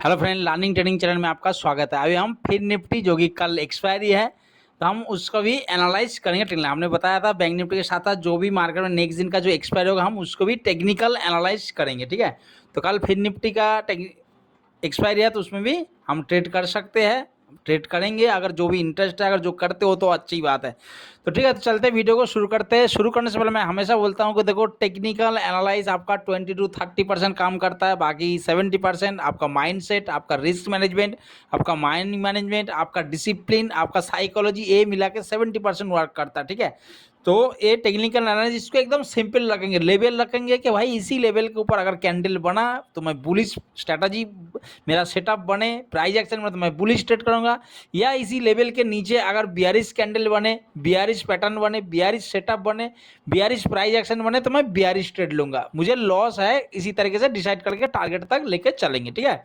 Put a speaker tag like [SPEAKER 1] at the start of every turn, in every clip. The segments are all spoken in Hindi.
[SPEAKER 1] Hello friend, learning trading channel में आपका स्वागत है। अभी हम फिर निफ्टी जो कि कल एक्सपायरी है तो हम उसको भी एनालाइज करेंगे टेक्निकल। हमने बताया था बैंक निफ्टी के साथ साथ जो भी मार्केट में नेक्स्ट दिन का जो एक्सपायरी होगा हम उसको भी टेक्निकल एनालाइज करेंगे। ठीक है, तो कल फिर निफ्टी का एक्सपायरी है तो उसमें भी हम ट्रेड कर सकते हैं, ट्रेड करेंगे। अगर जो भी इंटरेस्ट है, अगर जो करते हो तो अच्छी बात है। तो ठीक है, तो चलते वीडियो को शुरू करते हैं। शुरू करने से पहले मैं हमेशा बोलता हूं कि देखो, टेक्निकल एनालाइज आपका 20 to 30% काम करता है, बाकी 70% आपका माइंडसेट, आपका रिस्क मैनेजमेंट, आपका माइंड मैनेजमेंट, आपका डिसिप्लिन, आपका साइकोलॉजी, ये मिला के 70% वर्क करता है। ठीक है, तो ये टेक्निकल एनालिसिस इसको एकदम सिंपल रखेंगे, लेवल रखेंगे कि भाई इसी लेवल के ऊपर अगर कैंडल बना तो मैं बुलिश स्ट्रैटेजी मेरा सेटअप बने, प्राइस एक्शन में तो मैं बुलिश ट्रेड करूंगा, या इसी लेवल के नीचे अगर बियरिश कैंडल बने, बियरिश पैटर्न बने, बियरिश सेटअप बने, बियरिश प्राइस एक्शन बने तो मैं बियरिश ट्रेड लूंगा। मुझे लॉस है, इसी तरीके से डिसाइड करके टारगेट तक लेके चलेंगे। ठीक है,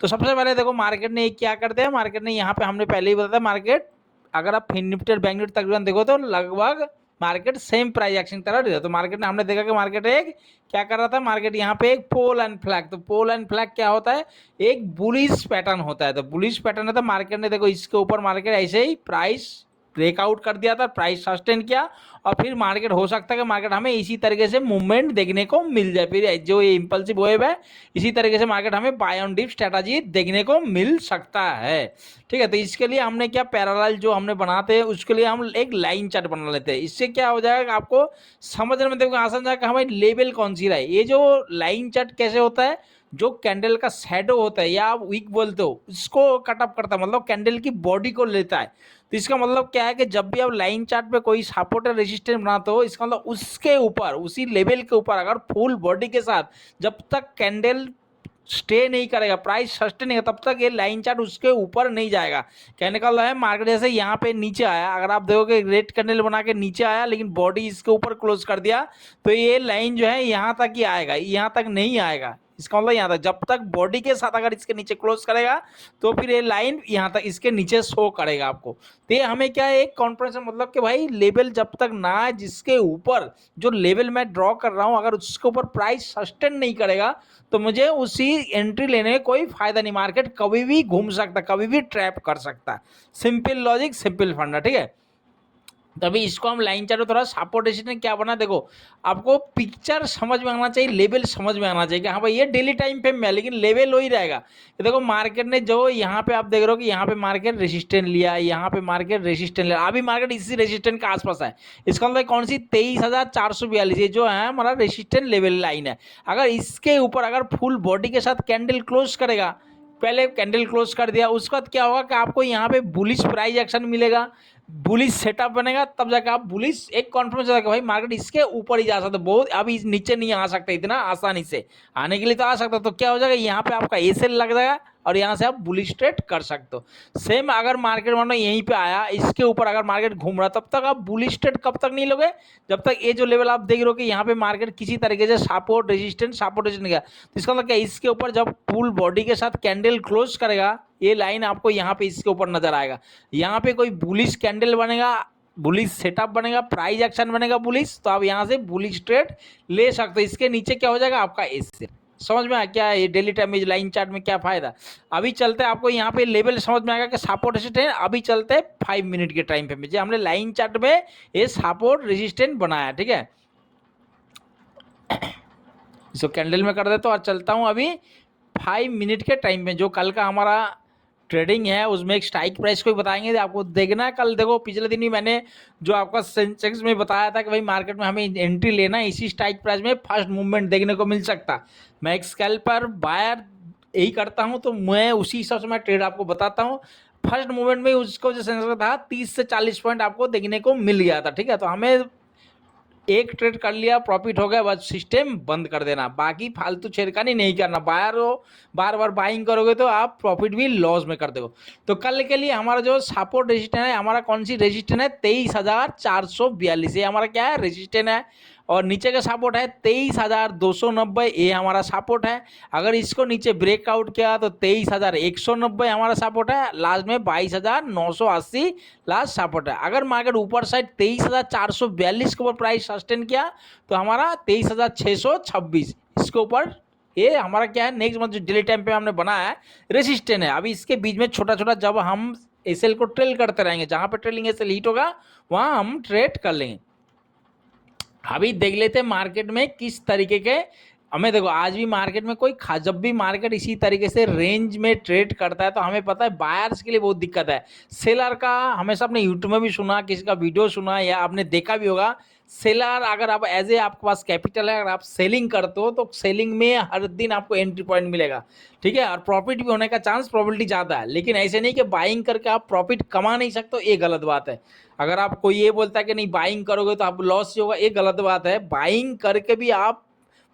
[SPEAKER 1] तो सबसे पहले देखो मार्केट ने क्या करते हैं। मार्केट ने यहाँ पे हमने पहले ही बताया, मार्केट अगर आप फिन निफ्टी और बैंक निफ्टी तकरीबन देखो तो लगभग मार्केट सेम प्राइस एक्शन तरह रहता है। तो मार्केट ने हमने देखा कि मार्केट एक क्या कर रहा था, मार्केट यहाँ पे एक पोल एंड फ्लैग। तो पोल एंड फ्लैग क्या होता है, एक बुलिश पैटर्न होता है। तो बुलिश पैटर्न है तो मार्केट ने देखो इसके ऊपर मार्केट ऐसे ही प्राइस ब्रेकआउट कर दिया था, प्राइस सस्टेन किया, और फिर मार्केट हो सकता है कि मार्केट हमें इसी तरीके से मूवमेंट देखने को मिल जाए। फिर जो ये इंपल्सिव वेव है, इसी तरीके से मार्केट हमें बाय ऑन डिप स्ट्रेटजी देखने को मिल सकता है। ठीक है, तो इसके लिए हमने क्या, पैरेलल जो हमने बनाते हैं उसके लिए हम एक लाइन चार्ट बना लेते हैं। इससे क्या हो जाएगा, आपको समझने में देखो आसान जाएगा हमारी लेवल कौन सी रहा है। ये जो लाइन चार्ट कैसे होता है, जो कैंडल का शैडो होता है या आप वीक बोलते हो, उसको कटअप करता है, मतलब कैंडल की बॉडी को लेता है। तो इसका मतलब क्या है कि जब भी आप लाइन चार्ट पे कोई सपोर्ट और रेजिस्टेंस बनाते हो, इसका मतलब उसके ऊपर, उसी लेवल के ऊपर अगर फुल बॉडी के साथ जब तक कैंडल स्टे नहीं करेगा, प्राइस सस्टेन नहीं, तब तक ये लाइन चार्ट उसके ऊपर नहीं जाएगा। कहने का मतलब है, मार्केट जैसे यहाँ पे नीचे आया, अगर आप देखोगे रेड कैंडल बना के नीचे आया लेकिन बॉडी इसके ऊपर क्लोज कर दिया, तो ये लाइन जो है यहाँ तक ही आएगा, यहाँ तक नहीं आएगा। इसका मतलब यहाँ तक, जब तक बॉडी के साथ अगर इसके नीचे क्लोज करेगा तो फिर ये लाइन यहाँ तक इसके नीचे शो करेगा आपको। तो ये हमें क्या है, एक कॉन्फिडेंस, मतलब कि भाई लेवल जब तक ना है जिसके ऊपर, जो लेवल मैं ड्रॉ कर रहा हूँ, अगर उसके ऊपर प्राइस सस्टेन नहीं करेगा तो मुझे उसी एंट्री लेने में कोई फायदा नहीं। मार्केट कभी भी घूम सकता, कभी भी ट्रैप कर सकता है। सिंपल लॉजिक, सिंपल फंडा। ठीक है, तभी इसको हम लाइन चार्ट थोड़ा सपोर्ट रेजिस्टेंस क्या बना, देखो आपको पिक्चर समझ में आना चाहिए, लेवल समझ में आना चाहिए कि हाँ भाई ये डेली टाइम पे में, लेकिन लेवल वही रहेगा। कि देखो मार्केट ने जो यहाँ पे आप देख रहे हो कि यहाँ पे मार्केट रेजिस्टेंस लिया, यहाँ पे मार्केट रेजिस्टेंस लिया, अभी मार्केट इसी रेजिस्टेंस के आसपास है। इसका मतलब कौन सी, 23,442 ये जो है हमारा रेजिस्टेंस लेवल लाइन है। अगर इसके ऊपर अगर फुल बॉडी के साथ कैंडल क्लोज करेगा, पहले कैंडल क्लोज कर दिया, उसके बाद क्या होगा कि आपको यहाँ पे बुलिश प्राइस एक्शन मिलेगा, बुलिश सेटअप बनेगा, तब जाकर आप बुलिश एक कॉन्फिडेंस होगा भाई मार्केट इसके ऊपर ही जा सकता है, बहुत अभी नीचे नहीं आ सकता इतना आसानी से। आने के लिए तो आ सकता, तो क्या हो जाएगा, यहाँ पे आपका एसएल लग जाएगा और यहाँ से आप बुलिश ट्रेड कर सकते हो। सेम अगर मार्केट मानो यहीं पे आया, इसके ऊपर अगर मार्केट घूम रहा, तब तक आप बुलिश ट्रेड कब तक नहीं लोगे, जब तक ये जो लेवल आप देख रहे हो कि यहाँ पे मार्केट किसी तरीके से सपोर्ट रेजिस्टेंस गया। तो इसका मतलब क्या, इसके ऊपर जब फुल बॉडी के साथ कैंडल क्लोज करेगा, ये लाइन आपको यहाँ पे इसके ऊपर नजर आएगा। यहाँ पे कोई बुलिश कैंडल बनेगा, बुलिश सेटअप बनेगा, प्राइस एक्शन बनेगा बुलिश, तो आप यहाँ से बुलिश ट्रेड ले सकते हो। इसके नीचे क्या हो जाएगा आपका एसएल। समझ में आया क्या है ये डेली टाइम में लाइन चार्ट में क्या फायदा। अभी चलते हैं, आपको यहाँ पे लेवल समझ में आएगा कि सपोर्ट रेजिस्टेंस। अभी चलते हैं 5 मिनट के टाइम पे में, जो हमने लाइन चार्ट में ये सपोर्ट रेजिस्टेंस बनाया। ठीक है, इसको कैंडल में कर देता हूँ और चलता हूँ अभी 5 मिनट के टाइम में। जो कल का हमारा ट्रेडिंग है उसमें एक स्ट्राइक प्राइस को बताएंगे, आपको देखना है। कल देखो पिछले दिन ही मैंने जो आपका सेंसेक्स में बताया था कि भाई मार्केट में हमें एंट्री लेना है, इसी स्ट्राइक प्राइस में फर्स्ट मूवमेंट देखने को मिल सकता। मैं एक स्कैल्पर बायर यही करता हूं, तो मैं उसी हिसाब से मैं ट्रेड आपको बताता हूं। फर्स्ट मूवमेंट में उसको जो सेंसेक्स था 30 से 40 पॉइंट आपको देखने को मिल गया था। ठीक है, तो हमें एक ट्रेड कर लिया, प्रॉफिट हो गया, बस सिस्टम बंद कर देना, बाकी फालतू छेड़खानी नहीं करना। बायर हो, बार बार बाइंग करोगे तो आप प्रॉफिट भी लॉस में कर दोगे। तो कल के लिए हमारा जो सपोर्ट रेजिस्टेंस है, हमारा कौन सी रेजिस्टेंस है, 23,442, ये हमारा क्या है, रेजिस्टेंस है। और नीचे का सपोर्ट है 23,290, ये हमारा सपोर्ट है। अगर इसको नीचे ब्रेकआउट किया तो 23,190 हमारा सपोर्ट है। लास्ट में 22,980 लास्ट सपोर्ट है। अगर मार्केट ऊपर साइड 23,442 के ऊपर प्राइस सस्टेन किया तो हमारा 23,626 इसके ऊपर ये हमारा क्या है, नेक्स्ट मंथ जो डेली टाइम पे हमने बनाया है रेसिस्टेंट है। अभी इसके बीच में छोटा छोटा जब हम एसएल को ट्रेल करते रहेंगे, जहां पे ट्रेलिंग एसएल हिट होगा वहां हम ट्रेड कर लेंगे। अभी देख लेते हैं मार्केट में किस तरीके के हमें, देखो आज भी मार्केट में कोई जब भी मार्केट इसी तरीके से रेंज में ट्रेड करता है तो हमें पता है बायर्स के लिए बहुत दिक्कत है। सेलर का हमेशा आपने यूट्यूब में भी सुना, किसी का वीडियो सुना या आपने देखा भी होगा, सेलर अगर आप एज ए आपके पास कैपिटल है, अगर आप सेलिंग करते हो तो सेलिंग में हर दिन आपको एंट्री पॉइंट मिलेगा, ठीक है, और प्रॉफिट भी होने का चांस प्रोबेबिलिटी ज़्यादा है। लेकिन ऐसे नहीं कि बाइंग करके आप प्रॉफिट कमा नहीं सकते हो, ये गलत बात है। अगर आप कोई ये बोलता है कि नहीं बाइंग करोगे तो आप लॉस ही होगा, ये गलत बात है। बाइंग करके भी आप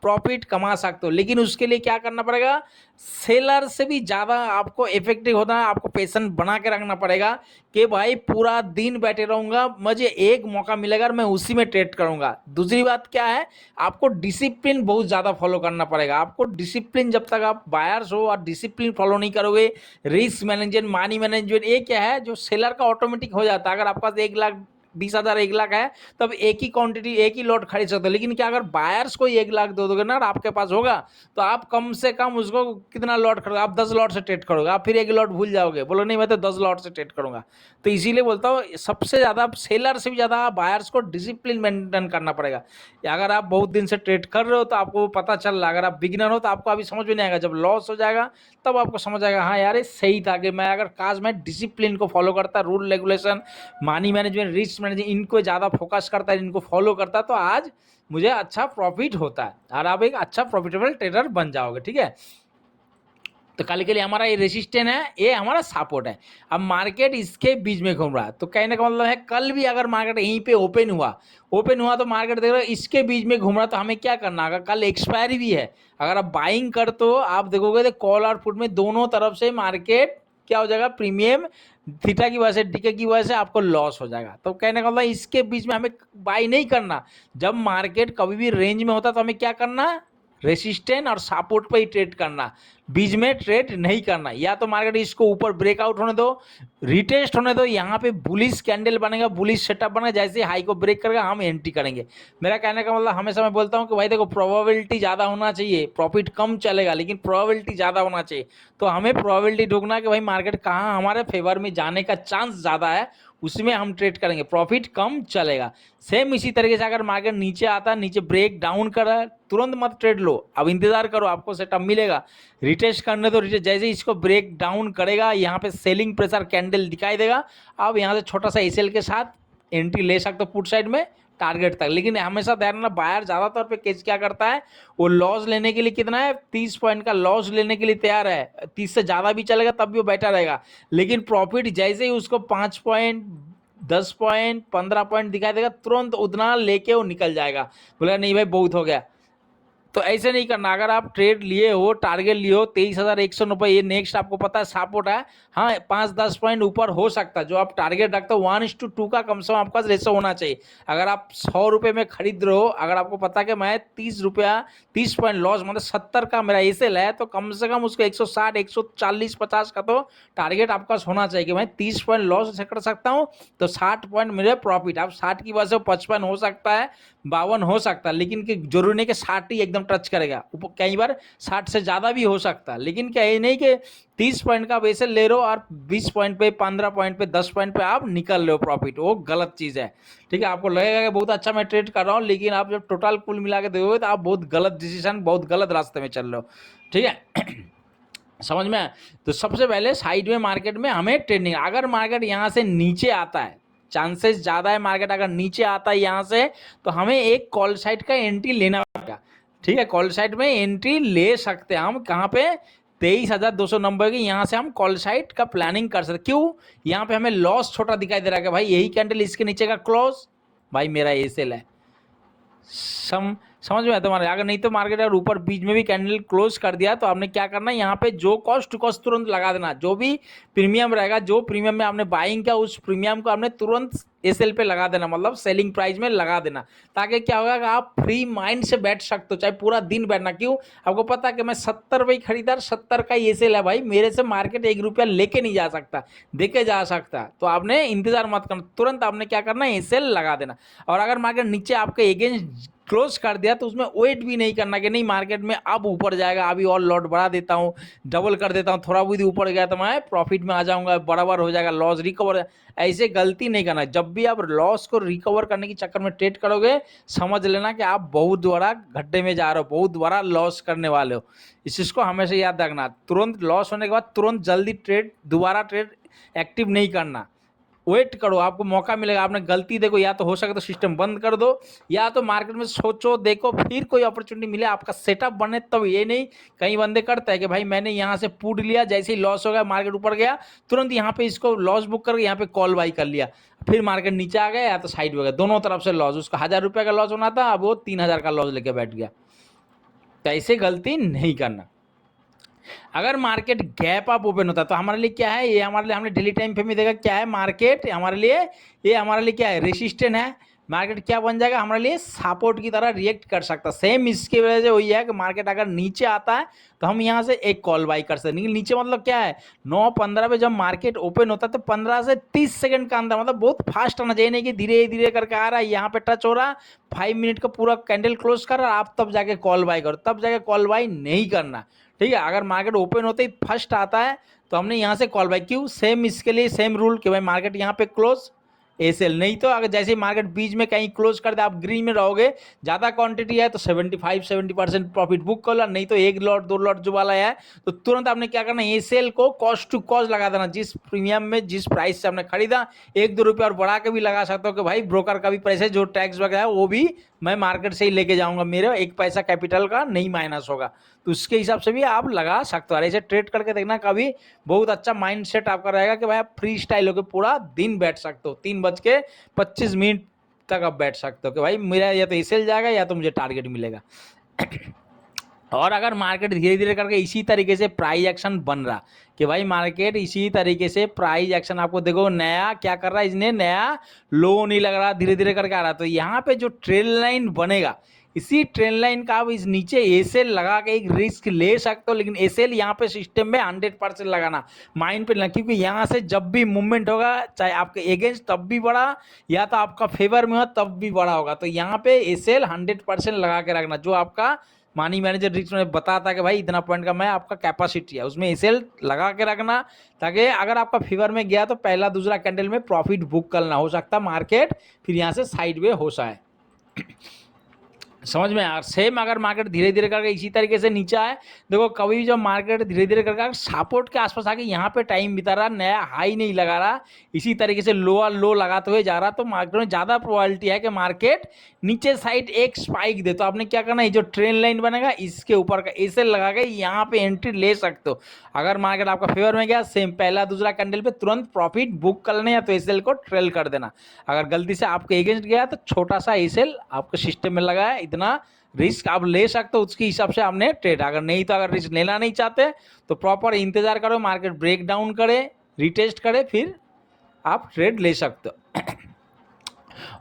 [SPEAKER 1] प्रॉफिट कमा सकते हो, लेकिन उसके लिए क्या करना पड़ेगा, सेलर से भी ज़्यादा आपको इफेक्टिव होना है, आपको पेशेंस बना के रखना पड़ेगा कि भाई पूरा दिन बैठे रहूँगा, मुझे एक मौका मिलेगा और मैं उसी में ट्रेड करूँगा। दूसरी बात क्या है, आपको डिसिप्लिन बहुत ज़्यादा फॉलो करना पड़ेगा। आपको डिसिप्लिन, जब तक आप बायर्स हो और डिसिप्लिन फॉलो नहीं करोगे, रिस्क मैनेजमेंट, मनी मैनेजमेंट, ये क्या है जो सेलर का ऑटोमेटिक हो जाता है। अगर आपके पास 1,20,000 1,00,000 है तब एक ही क्वांटिटी एक ही लॉट खरीद सकते हो। लेकिन क्या अगर बायर्स को 1,00,000 दे दोगे ना और आपके पास होगा तो आप कम से कम उसको कितना लॉट खरीदोगे, आप 10 लॉट से ट्रेड करोगे, आप फिर एक लॉट भूल जाओगे, बोलो नहीं मैं तो 10 लॉट से ट्रेड करूंगा। तो इसीलिए बोलता हूँ सबसे ज़्यादा सेलर से भी ज़्यादा बायर्स को डिसिप्लिन मेंटेन करना पड़ेगा। अगर आप बहुत दिन से ट्रेड कर रहे हो तो आपको पता चल रहा है, अगर आप बिगिनर हो तो आपको अभी समझ में नहीं आएगा, जब लॉस हो जाएगा तब आपको समझ आएगा हाँ यार ये सही था कि मैं अगर काश मैं डिसिप्लिन को फॉलो करता, rule regulation, money management, risk management, इनको ज़्यादा फोकस करता है, इनको फॉलो करता है तो आज मुझे अच्छा प्रॉफिट होता है और आप एक अच्छा प्रॉफिटेबल ट्रेडर बन जाओगे, ठीक है। तो कल के लिए हमारा ये रेसिस्टेंट है, ये हमारा सपोर्ट है। अब मार्केट इसके बीच में घूम रहा है, तो कहने का मतलब है कल भी अगर मार्केट यहीं पे ओपन हुआ तो मार्केट देख रहे हो इसके बीच में घूम रहा, तो हमें क्या करना है, कल एक्सपायरी भी है, अगर आप बाइंग करते हो आप देखोगे तो कॉल और पुट में दोनों तरफ से मार्केट क्या हो जाएगा, प्रीमियम थीटा की वजह से, डीके की वजह से आपको लॉस हो जाएगा। तो कहने का मतलब इसके बीच में हमें बाई नहीं करना। जब मार्केट कभी भी रेंज में होता तो हमें क्या करना, रेसिस्टेंट और सपोर्ट पे ही ट्रेड करना, बीच में ट्रेड नहीं करना। या तो मार्केट इसको ऊपर ब्रेकआउट होने दो, रिटेस्ट होने दो, यहाँ पे बुलिश कैंडल बनेगा, बुलिश सेटअप बनेगा, जैसे हाई को ब्रेक करेगा हम एंट्री करेंगे। मेरा कहने का मतलब हमेशा मैं बोलता हूँ कि भाई देखो प्रोबेबिलिटी ज़्यादा होना चाहिए, प्रॉफिट कम चलेगा लेकिन प्रोबेबिलिटी ज़्यादा होना चाहिए। तो हमें प्रोबेबिलिटी ढूंढना कि भाई मार्केट कहाँ हमारे फेवर में जाने का चांस ज़्यादा है, उसमें हम ट्रेड करेंगे, प्रॉफिट कम चलेगा। सेम इसी तरीके से अगर मार्केट नीचे आता है, नीचे ब्रेक डाउन कर रहा है, तुरंत मत ट्रेड लो, अब इंतजार करो, आपको सेटअप मिलेगा, रिटेस्ट करने दो, रिटेस्ट जैसे इसको ब्रेक डाउन करेगा, यहाँ पे सेलिंग प्रेशर कैंडल दिखाई देगा, अब यहाँ से छोटा सा एसएल के साथ एंट्री ले सकते हो पुट साइड में टारगेट तक। लेकिन हमेशा ध्यान रखना बायर ज़्यादातर पे केस क्या करता है, वो लॉस लेने के लिए कितना है, 30 पॉइंट का लॉस लेने के लिए तैयार है, 30 से ज़्यादा भी चलेगा तब भी वो बैठा रहेगा। लेकिन प्रॉफिट जैसे ही उसको 5 पॉइंट 10 पॉइंट 15 पॉइंट दिखाई देगा तुरंत उतना लेके वो निकल जाएगा, बोला नहीं भाई बहुत हो गया। तो ऐसे नहीं करना। अगर आप ट्रेड लिए हो, टारगेट लिए हो 23,190, ये नेक्स्ट आपको पता है सपोर्ट है, हाँ 5-10 पॉइंट ऊपर हो सकता है, जो आप टारगेट रखते हो 1:2 का कम से कम आपका रेशो होना चाहिए। अगर आप 100 रुपये में खरीद रहे हो, अगर आपको पता है कि मैं 30 रुपया 30 पॉइंट लॉस, मतलब 70 का मेरा एसएल है, तो कम से कम उसको 160 140 50 का तो टारगेट आपका होना चाहिए कि मैं 30 पॉइंट लॉस कर सकता हूँ तो 60 पॉइंट मेरे प्रॉफिट। अब 60 की वजह से 55 हो सकता है, 52 हो सकता है, लेकिन कि जरूरी नहीं कि 60 ही एकदम टच करेगा, कई बार 60 से ज़्यादा भी हो सकता है। लेकिन क्या ये नहीं कि 30 पॉइंट का बेसल ले रहे हो और 20 पॉइंट पे 15 पॉइंट पे 10 पॉइंट पे आप निकल रहे हो प्रॉफिट, वो गलत चीज़ है, ठीक है। आपको लगेगा कि बहुत अच्छा मैं ट्रेड कर रहा हूँ, लेकिन आप जब टोटल कुल मिला के देखोगे तो आप बहुत गलत डिसीजन, बहुत गलत रास्ते में चल रहे हो, ठीक है। समझ में। तो सबसे पहले साइड में मार्केट में हमें ट्रेडिंग, अगर मार्केट यहाँ से नीचे आता है, चांसेस ज़्यादा है मार्केट अगर नीचे आता है यहाँ से, तो हमें एक कॉल साइड का एंट्री लेना पड़ेगा, ठीक है। कॉल साइड में एंट्री ले सकते हैं हम, कहाँ पे 23,200 नंबर की, यहाँ से हम कॉल साइड का प्लानिंग कर सकते। क्यों, यहाँ पे हमें लॉस छोटा दिखाई दे रहा है कि भाई यही कैंडल इसके नीचे का क्लोज, भाई मेरा ये सेल है, समझ में आता तुम्हारे। अगर नहीं तो मार्केट अगर ऊपर बीच में भी कैंडल क्लोज कर दिया तो आपने क्या करना है, यहाँ पे जो कॉस्ट टू कॉस्ट तुरंत लगा देना, जो भी प्रीमियम रहेगा, जो प्रीमियम में आपने बाइंग किया उस प्रीमियम को आपने तुरंत एसएल पे लगा देना, मतलब सेलिंग प्राइस में लगा देना, ताकि क्या होगा कि आप फ्री माइंड से बैठ सकते हो, चाहे पूरा दिन बैठना। क्यों? आपको पता है कि मैं 70 रुपये खरीदार, 70 का एसएल है भाई, मेरे से मार्केट 1 रुपया लेके नहीं जा सकता, देके जा सकता। तो आपने इंतजार मत करना, तुरंत आपने क्या करना है, एसएल लगा देना। और अगर मार्केट नीचे आपके अगेंस्ट क्लोज कर दिया तो उसमें वेट भी नहीं करना कि नहीं मार्केट में अब ऊपर जाएगा, अभी और लॉट बढ़ा देता हूँ, डबल कर देता हूँ, थोड़ा भी ऊपर गया तो मैं प्रॉफिट में आ जाऊंगा, बराबर हो जाएगा, लॉस रिकवर। ऐसे गलती नहीं करना। जब भी आप लॉस को रिकवर करने के चक्कर में ट्रेड करोगे, समझ लेना कि आप बहुत बड़ा गड्ढे में जा रहे हो, बहुत बड़ा लॉस करने वाले हो। इस चीज़ को हमेशा याद रखना। तुरंत लॉस होने के बाद तुरंत जल्दी ट्रेड, दोबारा ट्रेड एक्टिव नहीं करना, वेट करो, आपको मौका मिलेगा। आपने गलती देखो, या तो हो सके तो सिस्टम बंद कर दो, या तो मार्केट में सोचो, देखो, फिर कोई अपॉर्चुनिटी मिले, आपका सेटअप बने तब। ये नहीं, कई बंदे करते हैं कि भाई मैंने यहाँ से पुट लिया, जैसे ही लॉस हो गया, मार्केट ऊपर गया, तुरंत यहाँ पे इसको लॉस बुक करके यहाँ पे कॉल बाई कर लिया, फिर मार्केट नीचे आ गया या तो साइड हो गया, दोनों तरफ से लॉस। उसका 1000 रुपये का लॉस होना था, अब वो 3000 का लॉस लेके बैठ गया। तो ऐसे गलती नहीं करना। अगर मार्केट गैप अप ओपन होता है तो हमारे लिए क्या है, ये हमारे लिए, हमने डेली टाइम फ्रेम में देखा क्या है, मार्केट हमारे लिए, ये हमारे लिए क्या है, रेसिस्टेंट है। मार्केट क्या बन जाएगा हमारे लिए, सपोर्ट की तरह रिएक्ट कर सकता है। सेम इसकी वजह से वही है कि मार्केट अगर नीचे आता है तो हम यहाँ से एक कॉल बाई कर सकते हैं। नीचे मतलब क्या है, 9:15 पे जब मार्केट ओपन होता है तो 15 से 30 सेकंड का अंदर, मतलब बहुत फास्ट आना चाहिए, नहीं कि धीरे धीरे करके आ रहा है, यहाँ पे टच हो रहा है, 5 मिनट का पूरा कैंडल क्लोज कर रहा है, आप तब जाके कॉल बाई करो, तब जाके कॉल बाई नहीं करना। ठीक है, अगर मार्केट ओपन होते ही फर्स्ट आता है तो हमने यहाँ से कॉल बाई। क्यों? सेम इसके लिए सेम रूल कि भाई मार्केट यहाँ पे क्लोज, एसएल। नहीं तो अगर जैसे मार्केट बीच में कहीं क्लोज कर दे, आप ग्रीन में रहोगे, ज़्यादा क्वांटिटी है तो 75-70% प्रॉफिट बुक कर लो, नहीं तो 1 लॉट 2 लॉट जो वाला है तो तुरंत आपने क्या करना, एसएल को कॉस्ट टू कॉस्ट लगा देना। जिस प्रीमियम में, जिस प्राइस से आपने खरीदा, 1-2 रुपये और बढ़ा के भी लगा सकते हो कि भाई ब्रोकर का भी पैसे, जो टैक्स वगैरह है वो भी मैं मार्केट से ही लेके जाऊंगा, मेरे 1 पैसा कैपिटल का नहीं माइनस होगा। तो उसके हिसाब से भी आप लगा सकते हो। और ऐसे ट्रेड करके देखना, कभी बहुत अच्छा माइंड सेट आपका रहेगा कि भाई आप फ्री स्टाइल होकर पूरा दिन बैठ सकते हो, 3:25 तक आप बैठ सकते हो कि भाई मेरा या तो एसएल जाएगा या तो मुझे टारगेट मिलेगा। और अगर मार्केट धीरे धीरे करके इसी तरीके से प्राइस एक्शन बन रहा कि भाई मार्केट इसी तरीके से प्राइस एक्शन, आपको देखो नया क्या कर रहा है, इसने नया लो नहीं लग रहा, धीरे धीरे करके आ रहा, तो यहाँ पे जो ट्रेंड लाइन बनेगा, इसी ट्रेंड लाइन का आप इस नीचे एसएल लगा के एक रिस्क ले सकते हो। लेकिन एसएल यहाँ पे सिस्टम में 100% लगाना, माइंड पे, क्योंकि यहाँ से जब भी मूवमेंट होगा, चाहे आपके अगेंस्ट तब भी बड़ा, या तो आपका फेवर में हो तब भी बड़ा होगा, तो यहाँ पे एसएल 100% लगा के रखना। जो आपका मानी मैनेजर रिस्क में बताता है कि भाई इतना पॉइंट का मैं आपका कैपेसिटी है, उसमें एसएल लगा के रखना, ताकि अगर आपका फेवर में गया तो पहला दूसरा कैंडल में प्रॉफिट बुक करना, हो सकता है मार्केट फिर यहाँ से साइड वे हो जाए। समझ में आ? सेम अगर मार्केट धीरे धीरे करके इसी तरीके से नीचे आए, देखो कभी भी जब मार्केट धीरे धीरे करके सपोर्ट के आसपास आके यहाँ पे टाइम बिता रहा, नया हाई नहीं लगा रहा, इसी तरीके से लोअर लो लगाते हुए जा रहा, तो मार्केट में ज़्यादा प्रोबेबिलिटी है कि मार्केट नीचे साइड एक स्पाइक दे। तो आपने क्या करना है, जो ट्रेंड लाइन बनेगा इसके ऊपर का एसएल लगा के यहाँ पे एंट्री ले सकते हो। अगर मार्केट आपका फेवर में गया, सेम पहला दूसरा कैंडल पे तुरंत प्रॉफिट बुक कर लेना, या तो एसएल को ट्रेल कर देना। अगर गलती से आपके अगेंस्ट गया तो छोटा सा एसएल आपके सिस्टम में लगा है, इतना रिस्क आप ले सकते हो, उसके हिसाब से आपने ट्रेड। अगर नहीं तो अगर रिस्क लेना नहीं चाहते तो प्रॉपर इंतजार करो, मार्केट ब्रेक डाउन करे, रिटेस्ट करे, फिर आप ट्रेड ले सकते हो।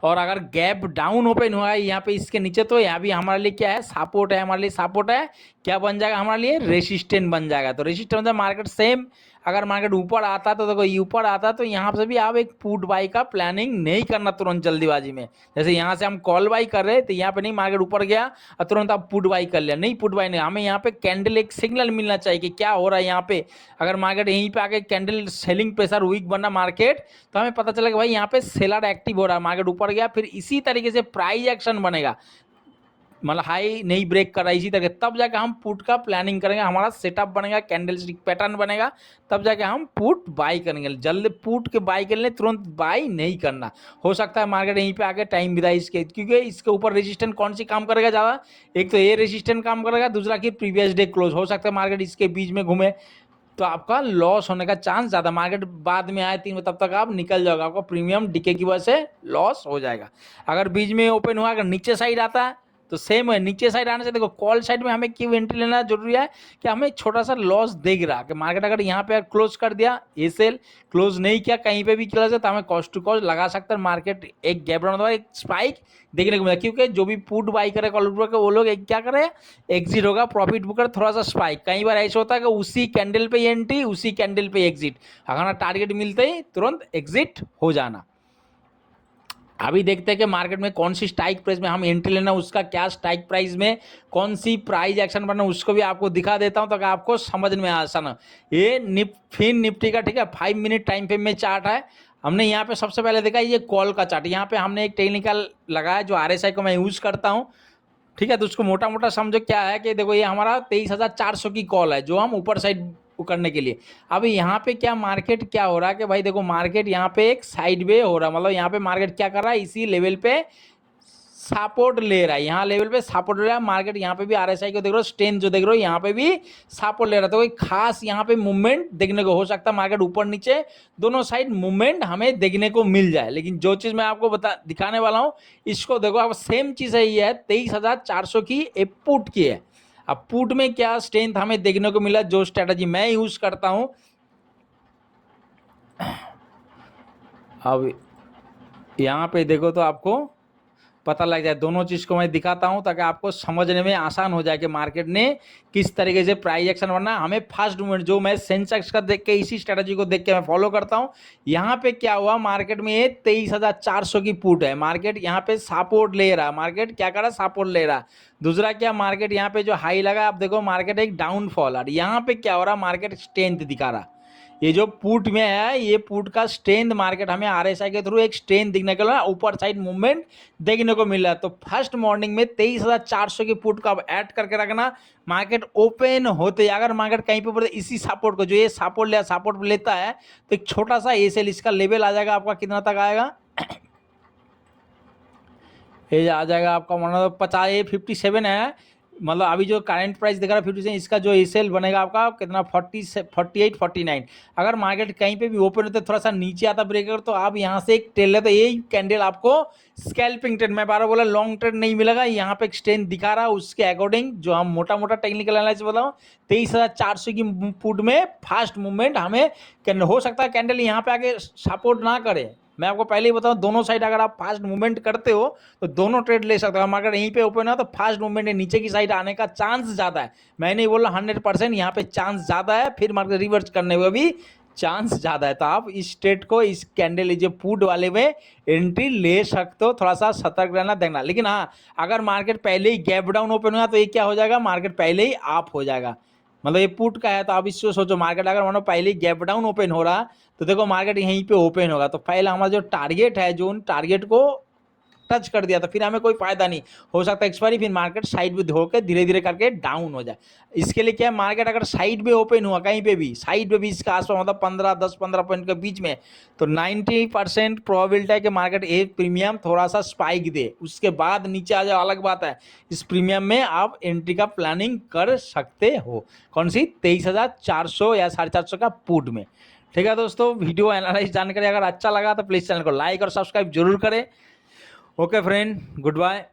[SPEAKER 1] और अगर गैप डाउन ओपन हुआ है यहाँ पे इसके नीचे, तो यहाँ भी हमारे लिए क्या है, सपोर्ट है, हमारे लिए सपोर्ट है, क्या बन जाएगा हमारे लिए, रेसिस्टेंट बन जाएगा। तो रेसिस्टेंट मार्केट सेम, अगर मार्केट ऊपर आता तो देखो ऊपर आता तो यहाँ से भी आप एक पुट बाई का प्लानिंग नहीं करना तुरंत जल्दीबाजी में। जैसे यहाँ से हम कॉल बाई कर रहे तो यहाँ पे नहीं, मार्केट ऊपर गया और तुरंत आप पुट बाई कर लिया, नहीं, पुट बाई नहीं। हमें यहाँ पे कैंडल एक सिग्नल मिलना चाहिए कि क्या हो रहा है यहाँ पे। अगर मार्केट यहीं पे आके कैंडल सेलिंग प्रेशर वीक बना मार्केट, तो हमें पता चला कि भाई यहाँ पे सेलर एक्टिव हो रहा है, मार्केट ऊपर गया, फिर इसी तरीके से प्राइस एक्शन बनेगा, मतलब हाई नहीं ब्रेक कर रहा, इसी तरह तब जाके हम पुट का प्लानिंग करेंगे, हमारा सेटअप बनेगा, कैंडल स्टिक पैटर्न बनेगा, तब जाके हम पुट बाई करेंगे। जल्द पुट के बाई कर लें, तुरंत बाई नहीं करना। हो सकता है मार्केट यहीं पे आके टाइम बिताए इसके, क्योंकि इसके ऊपर रेजिस्टेंट कौन सी काम करेगा ज़्यादा, एक तो ये रेजिस्टेंट काम करेगा, दूसरा कि प्रीवियस डे क्लोज, हो सकता है मार्केट इसके बीच में घूमे तो आपका लॉस होने का चांस ज़्यादा। मार्केट बाद में आए 3 तब तक आप निकल जाओगे, आपका प्रीमियम डिके की वजह से लॉस हो जाएगा। अगर बीच में ओपन हुआ, अगर नीचे साइड आता है तो सेम है, नीचे साइड आने से देखो कॉल साइड में हमें क्यों एंट्री लेना जरूरी है कि हमें छोटा सा लॉस देख रहा कि मार्केट अगर यहाँ पे क्लोज कर दिया, ये सेल क्लोज नहीं किया, कहीं पे भी क्लोज है तो हमें कॉस्ट टू कॉस्ट लगा सकते हैं। मार्केट एक गैप डाउन, एक स्पाइक देखने को मिला, क्योंकि जो भी पुट बाई करे कॉल पुट वो लोग क्या करे, एग्जिट होगा, प्रॉफिट बुकर, थोड़ा सा स्पाइक। कई बार ऐसा होता है कि उसी कैंडल पे एंट्री, उसी कैंडल पे एग्जिट, अगर टारगेट मिलते ही तुरंत एग्जिट हो जाना। अभी देखते हैं कि मार्केट में कौन सी स्ट्राइक प्राइस में हम एंट्री लेना, उसका क्या स्ट्राइक प्राइस में कौन सी प्राइस एक्शन बनना, उसको भी आपको दिखा देता हूं ताकि आपको समझ में आसान हो। ये फिन निफ्टी का, ठीक है, 5 मिनट टाइम फ्रेम में चार्ट है। हमने यहाँ पे सबसे पहले देखा ये कॉल का चार्ट, यहाँ पे हमने एक टेक्निकल लगाया जो RSI को मैं यूज करता हूँ, ठीक है। तो उसको मोटा मोटा समझो क्या है कि देखो ये हमारा 23,400 की कॉल है जो हम ऊपर साइड करने के लिए। अब यहाँ पे क्या मार्केट क्या हो रहा है कि भाई देखो मार्केट यहाँ पे एक साइड वे हो रहा है, मतलब यहाँ पे मार्केट क्या कर रहा है, इसी लेवल पे सपोर्ट ले रहा है, यहाँ लेवल पे सपोर्ट ले रहा है मार्केट। यहाँ पे भी RSI को देख रहे हो, स्ट्रेंथ जो देख रहे हो यहाँ पे भी सपोर्ट ले रहा है। तो कोई खास यहाँ पे मूवमेंट देखने को हो सकता है, मार्केट ऊपर नीचे दोनों साइड मूवमेंट हमें देखने को मिल जाए। लेकिन जो चीज मैं आपको दिखाने वाला हूँ इसको देखो, अब सेम चीज है, ये है 23,400 की एक पुट की है। अब पुट में क्या स्ट्रेंथ हमें देखने को मिला, जो स्ट्रेटजी मैं यूज करता हूं, अब यहां पे देखो तो आपको पता लग जाए। दोनों चीज को मैं दिखाता हूं ताकि आपको समझने में आसान हो जाए कि मार्केट ने किस तरीके से प्राइस एक्शन बनना। हमें फर्स्ट मूवमेंट जो मैं सेंसेक्स का देख के इसी स्ट्रेटजी को देख के मैं फॉलो करता हूं। यहाँ पे क्या हुआ, मार्केट में ये 23,400 की पुट है, मार्केट यहाँ पे सपोर्ट ले रहा है, मार्केट क्या कर रहा है, सपोर्ट ले रहा है। दूसरा क्या, मार्केट यहाँ पे जो हाई लगा, आप देखो मार्केट एक डाउनफॉल, और यहाँ पे क्या हो रहा है, मार्केट स्ट्रेंथ दिखा रहा। ये जो पुट में है, ये पुट का स्ट्रेंथ मार्केट हमें RSI के थ्रू एक स्ट्रेंथ दिखने के लिए ऊपर साइड मूवमेंट देखने को मिल रहा है। तो फर्स्ट मॉर्निंग में 23,400 की पुट को अब ऐड करके रखना। मार्केट ओपन होते अगर मार्केट कहीं पे इसी सपोर्ट को, जो ये सपोर्ट लेता है, तो एक छोटा सा ए सेल इसका लेवल आ जाएगा आपका, कितना तक आएगा, ये आ जाएगा आपका मतलब 57 है, मतलब अभी जो करंट प्राइस दिखा रहा है 57, इसका जो एसएल बनेगा आपका कितना 48 49। अगर मार्केट कहीं पे भी ओपन होते थोड़ा सा नीचे आता ब्रेकर, तो आप यहाँ से एक ट्रेल है, तो ये कैंडल आपको स्कैल्पिंग ट्रेंड, मैं बारह बोला लॉन्ग ट्रेंड नहीं मिलेगा, यहाँ पे एक्सटेंड दिखा रहा है। उसके अकॉर्डिंग जो हम मोटा मोटा टेक्निकल एनालिसिस बताऊँ, 23,400 की पुट में फास्ट मूवमेंट हमें हो सकता है कैंडल यहाँ पे आके सपोर्ट ना करे। मैं आपको पहले ही बताऊं, दोनों साइड अगर आप फास्ट मूवमेंट करते हो तो दोनों ट्रेड ले सकते हो। अगर यहीं पे ओपन है तो फास्ट मूवमेंट नीचे की साइड आने का चांस ज़्यादा है, मैं नहीं बोल रहा 100%, यहाँ पे चांस ज़्यादा है, फिर मार्केट रिवर्स करने में भी चांस ज़्यादा है। तो आप इस ट्रेड को, इस कैंडल लीजिए पुट वाले में एंट्री ले सकते हो, थोड़ा सा सतर्क रहना देखना। लेकिन हाँ, अगर मार्केट पहले ही गैप डाउन ओपन हुआ तो ये क्या हो जाएगा, मार्केट पहले ही आप हो जाएगा। मतलब ये पुट का है, तो आप इससे सोचो मार्केट अगर मानो पहले ही गैप डाउन ओपन हो रहा तो देखो मार्केट यहीं पे ओपन होगा, तो पहले हमारा जो टारगेट है, जो उन टारगेट को टच कर दिया तो फिर हमें कोई फायदा नहीं हो सकता एक्सपायरी, फिर मार्केट साइड में होकर धीरे धीरे करके डाउन हो जाए। इसके लिए क्या है, मार्केट अगर साइड में ओपन हुआ कहीं पे भी, साइड में भी इसका आसपास मतलब 10-15 पॉइंट के बीच में, तो 90% प्रोबेबिलिटी है कि मार्केट एक प्रीमियम थोड़ा सा स्पाइक दे, उसके बाद नीचे आ जाए अलग बात है। इस प्रीमियम में आप एंट्री का प्लानिंग कर सकते हो, कौन सी 23,400 या 450 का पुट में। ठीक है दोस्तों, वीडियो एनालाइज जानकारी अगर अच्छा लगा तो प्लीज़ चैनल को लाइक और सब्सक्राइब जरूर करें। Okay friend, good bye.